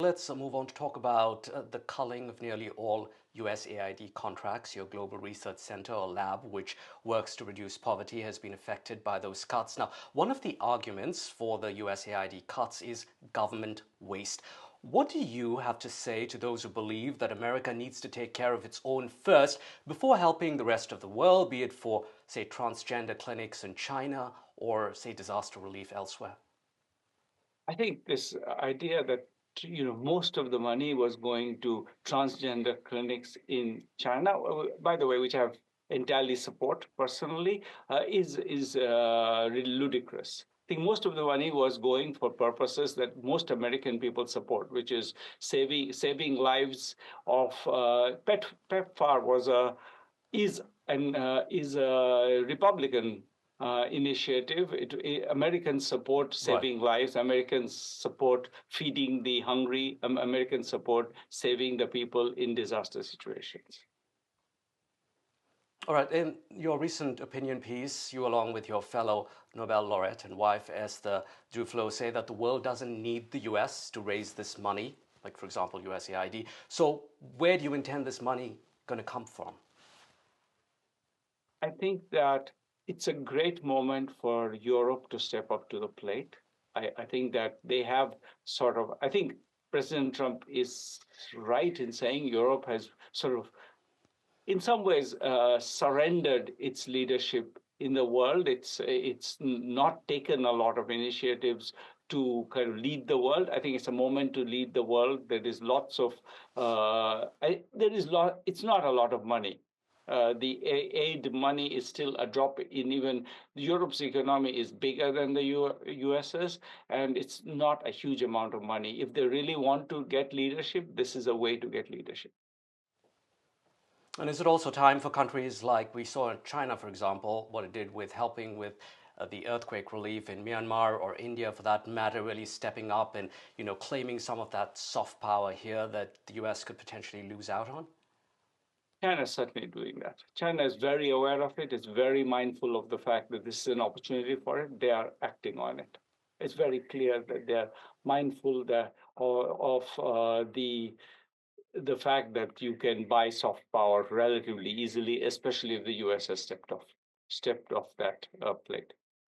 Let's move on to talk about the culling of nearly all USAID contracts. Your Global Research Center or lab, which works to reduce poverty, has been affected by those cuts. Now, one of the arguments for the USAID cuts is government waste. What do you have to say to those who believe that America needs to take care of its own first before helping the rest of the world, be it for, say, transgender clinics in China or, say, disaster relief elsewhere? I think this idea that most of the money was going to transgender clinics in China, by the way, which I have entirely support personally, is really ludicrous. I think most of the money was going for purposes that most American people support, which is saving lives of PEPFAR was a is a Republican initiative. Americans support Right. saving lives. Americans support feeding the hungry. Americans support saving the people in disaster situations. All right, in your recent opinion piece, you, along with your fellow Nobel laureate and wife, Esther Duflo, say that the world doesn't need the US to raise this money, like, for example, USAID. So, where do you intend this money going to come from? I think that it's a great moment for Europe to step up to the plate. I think that they have I think President Trump is right in saying Europe has in some ways surrendered its leadership in the world. It's not taken a lot of initiatives to kind of lead the world. I think it's a moment to lead the world. There is lots of there is lot. It's not a lot of money. The aid money is still a drop in even Europe's economy is bigger than the US's, and it's not a huge amount of money. If they really want to get leadership, this is a way to get leadership. And is it also time for countries like we saw in China, for example, what it did with helping with the earthquake relief in Myanmar, or India for that matter, really stepping up and claiming some of that soft power here that the US could potentially lose out on? China is certainly doing that. China is very aware of it. It's very mindful of the fact that this is an opportunity for it. They are acting on it. It's very clear that they are mindful of the fact that you can buy soft power relatively easily, especially if the U.S. has stepped off that plate.